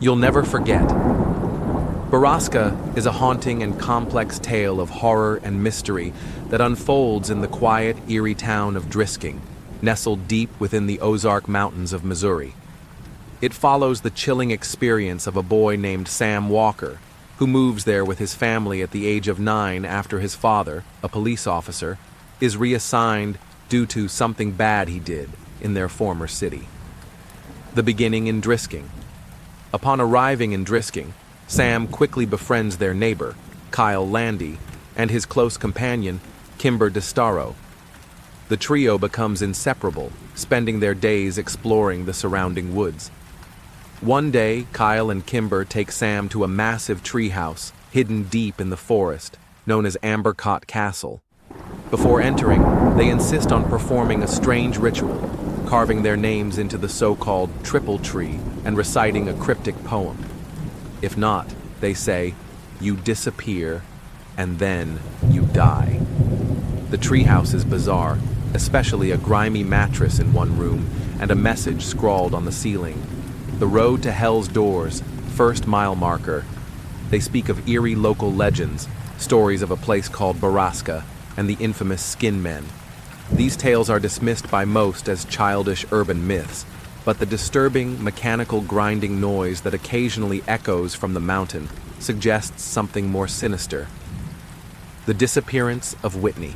You'll never forget. Borrasca is a haunting and complex tale of horror and mystery that unfolds in the quiet, eerie town of Drisking, nestled deep within the Ozark Mountains of Missouri. It follows the chilling experience of a boy named Sam Walker, who moves there with his family at the age of 9 after his father, a police officer, is reassigned due to something bad he did in their former city. The beginning in Drisking. Upon arriving in Drisking, Sam quickly befriends their neighbor, Kyle Landy, and his close companion, Kimber DeStaro. The trio becomes inseparable, spending their days exploring the surrounding woods. One day, Kyle and Kimber take Sam to a massive treehouse hidden deep in the forest, known as Ambercott Castle. Before entering, they insist on performing a strange ritual, carving their names into the so-called triple tree and reciting a cryptic poem. If not, they say, you disappear, and then you die. The treehouse is bizarre, especially a grimy mattress in one room and a message scrawled on the ceiling. The road to Hell's Doors, first mile marker. They speak of eerie local legends, stories of a place called Borrasca, and the infamous Skin Men. These tales are dismissed by most as childish urban myths, but the disturbing, mechanical grinding noise that occasionally echoes from the mountain suggests something more sinister. The disappearance of Whitney.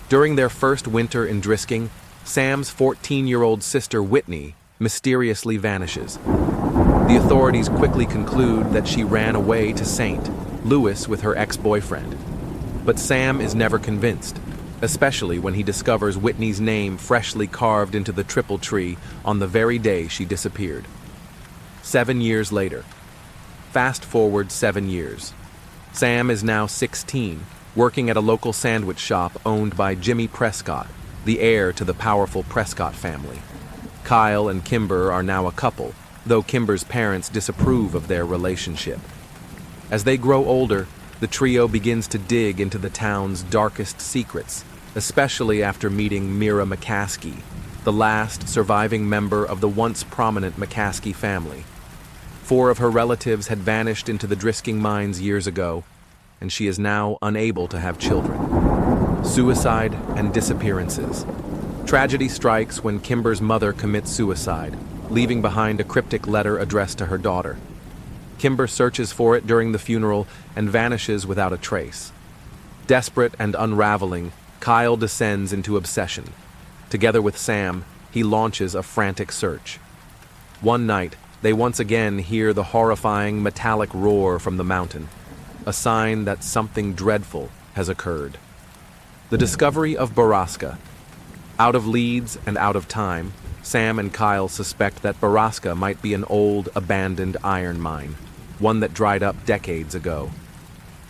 During their first winter in Drisking, Sam's 14-year-old sister Whitney mysteriously vanishes. The authorities quickly conclude that she ran away to St. Louis with her ex-boyfriend. But Sam is never convinced, especially when he discovers Whitney's name freshly carved into the triple tree on the very day she disappeared. 7 years later. Fast forward 7 years. Sam is now 16, working at a local sandwich shop owned by Jimmy Prescott, the heir to the powerful Prescott family. Kyle and Kimber are now a couple, though Kimber's parents disapprove of their relationship. As they grow older, the trio begins to dig into the town's darkest secrets, especially after meeting Mira McCaskey, the last surviving member of the once prominent McCaskey family. 4 of her relatives had vanished into the Drisking mines years ago, and she is now unable to have children. Suicide and disappearances. Tragedy strikes when Kimber's mother commits suicide, leaving behind a cryptic letter addressed to her daughter. Kimber searches for it during the funeral and vanishes without a trace. Desperate and unraveling, Kyle descends into obsession. Together with Sam, he launches a frantic search. One night, they once again hear the horrifying metallic roar from the mountain, a sign that something dreadful has occurred. The discovery of Borrasca. Out of leads and out of time, Sam and Kyle suspect that Borrasca might be an old, abandoned iron mine, one that dried up decades ago.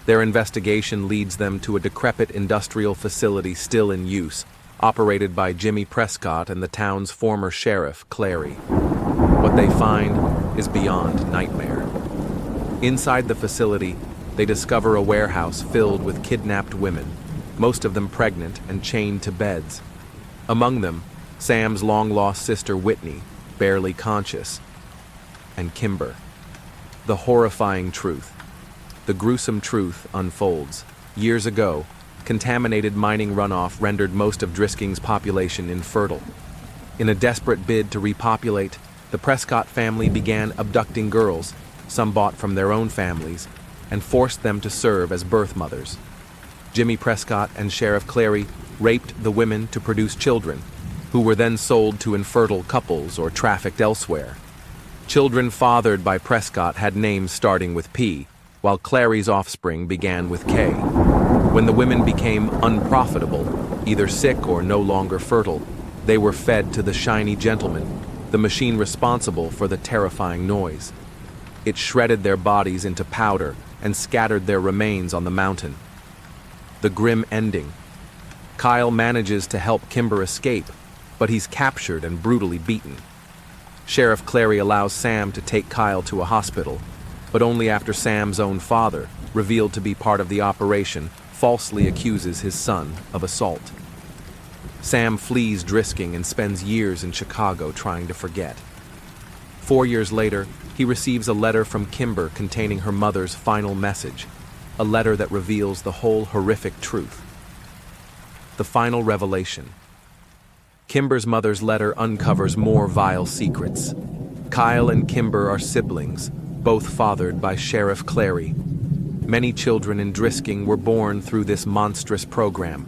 Their investigation leads them to a decrepit industrial facility still in use, operated by Jimmy Prescott and the town's former sheriff, Clary. What they find is beyond nightmare. Inside the facility, they discover a warehouse filled with kidnapped women, most of them pregnant and chained to beds. Among them, Sam's long-lost sister Whitney, barely conscious, and Kimber. The horrifying truth. The gruesome truth unfolds. Years ago, contaminated mining runoff rendered most of Drisking's population infertile. In a desperate bid to repopulate, the Prescott family began abducting girls, some bought from their own families, and forced them to serve as birth mothers. Jimmy Prescott and Sheriff Clary raped the women to produce children, who were then sold to infertile couples or trafficked elsewhere. Children fathered by Prescott had names starting with P, while Clary's offspring began with K. When the women became unprofitable, either sick or no longer fertile, they were fed to the shiny gentleman, the machine responsible for the terrifying noise. It shredded their bodies into powder and scattered their remains on the mountain. The grim ending. Kyle manages to help Kimber escape, but he's captured and brutally beaten. Sheriff Clary allows Sam to take Kyle to a hospital, but only after Sam's own father, revealed to be part of the operation, falsely accuses his son of assault. Sam flees Drisking and spends years in Chicago trying to forget. 4 years later, he receives a letter from Kimber containing her mother's final message, a letter that reveals the whole horrific truth. The final revelation. Kimber's mother's letter uncovers more vile secrets. Kyle and Kimber are siblings, both fathered by Sheriff Clary. Many children in Drisking were born through this monstrous program.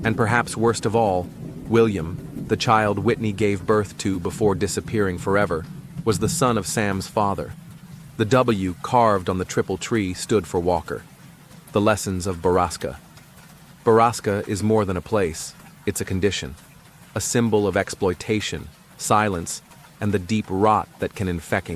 And perhaps worst of all, William, the child Whitney gave birth to before disappearing forever, was the son of Sam's father. The W carved on the triple tree stood for Walker. The lessons of Borrasca. Borrasca is more than a place, it's a condition. A symbol of exploitation, silence, and the deep rot that can infect.